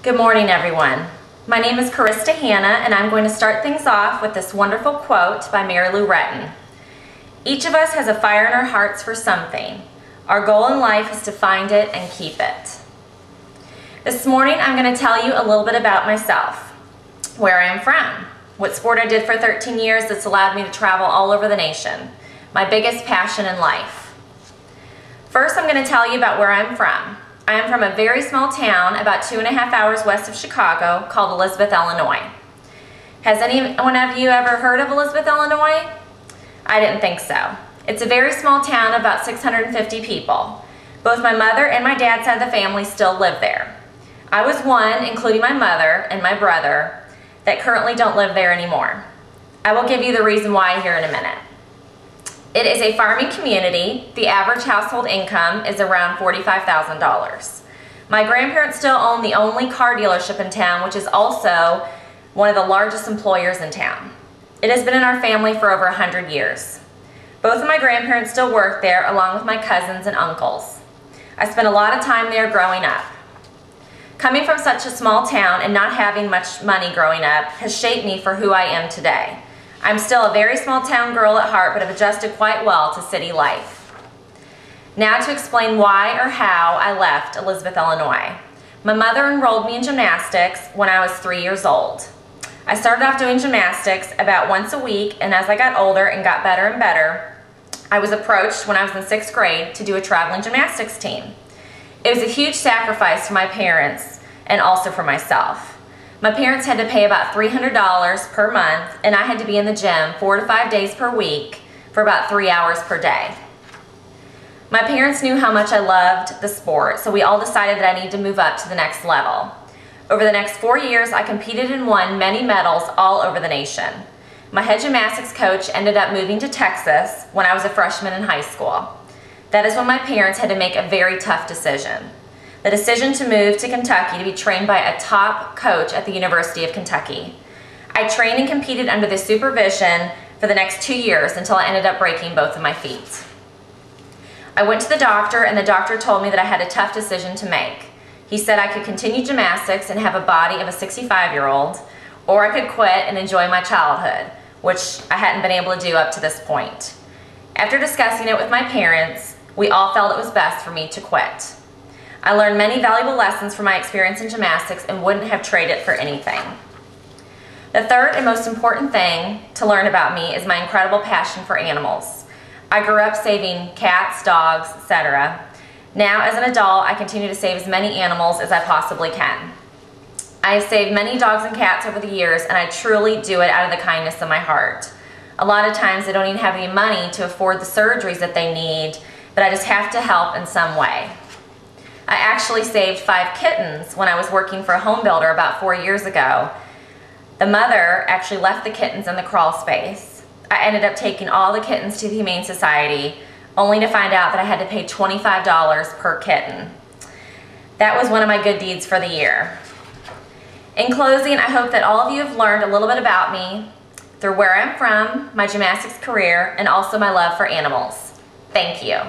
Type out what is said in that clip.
Good morning, everyone. My name is Carista Hanna, and I'm going to start things off with this wonderful quote by Mary Lou Retton. Each of us has a fire in our hearts for something. Our goal in life is to find it and keep it. This morning, I'm going to tell you a little bit about myself, where I am from, what sport I did for 13 years that's allowed me to travel all over the nation, my biggest passion in life. First, I'm going to tell you about where I'm from. I am from a very small town about 2.5 hours west of Chicago called Elizabeth, Illinois. Has anyone of you ever heard of Elizabeth, Illinois? I didn't think so. It's a very small town of about 650 people. Both my mother and my dad's side of the family still live there. I was one, including my mother and my brother, that currently don't live there anymore. I will give you the reason why here in a minute. It is a farming community. The average household income is around $45,000. My grandparents still own the only car dealership in town, which is also one of the largest employers in town. It has been in our family for over 100 years. Both of my grandparents still work there, along with my cousins and uncles. I spent a lot of time there growing up. Coming from such a small town and not having much money growing up has shaped me for who I am today. I'm still a very small town girl at heart, but have adjusted quite well to city life. Now to explain why or how I left Elizabeth, Illinois. My mother enrolled me in gymnastics when I was 3 years old. I started off doing gymnastics about once a week, and as I got older and got better and better, I was approached when I was in 6th grade to do a traveling gymnastics team. It was a huge sacrifice for my parents and also for myself. My parents had to pay about $300 per month, and I had to be in the gym 4 to 5 days per week for about 3 hours per day. My parents knew how much I loved the sport, so we all decided that I needed to move up to the next level. Over the next 4 years, I competed and won many medals all over the nation. My head gymnastics coach ended up moving to Texas when I was a freshman in high school. That is when my parents had to make a very tough decision. The decision to move to Kentucky to be trained by a top coach at the University of Kentucky. I trained and competed under the supervision for the next 2 years until I ended up breaking both of my feet. I went to the doctor, and the doctor told me that I had a tough decision to make. He said I could continue gymnastics and have a body of a 65-year-old, or I could quit and enjoy my childhood, which I hadn't been able to do up to this point. After discussing it with my parents, we all felt it was best for me to quit. I learned many valuable lessons from my experience in gymnastics and wouldn't have traded it for anything. The third and most important thing to learn about me is my incredible passion for animals. I grew up saving cats, dogs, etc. Now, as an adult, I continue to save as many animals as I possibly can. I have saved many dogs and cats over the years, and I truly do it out of the kindness of my heart. A lot of times, they don't even have any money to afford the surgeries that they need, but I just have to help in some way. I actually saved 5 kittens when I was working for a home builder about 4 years ago. The mother actually left the kittens in the crawl space. I ended up taking all the kittens to the Humane Society, only to find out that I had to pay $25 per kitten. That was one of my good deeds for the year. In closing, I hope that all of you have learned a little bit about me through where I'm from, my gymnastics career, and also my love for animals. Thank you.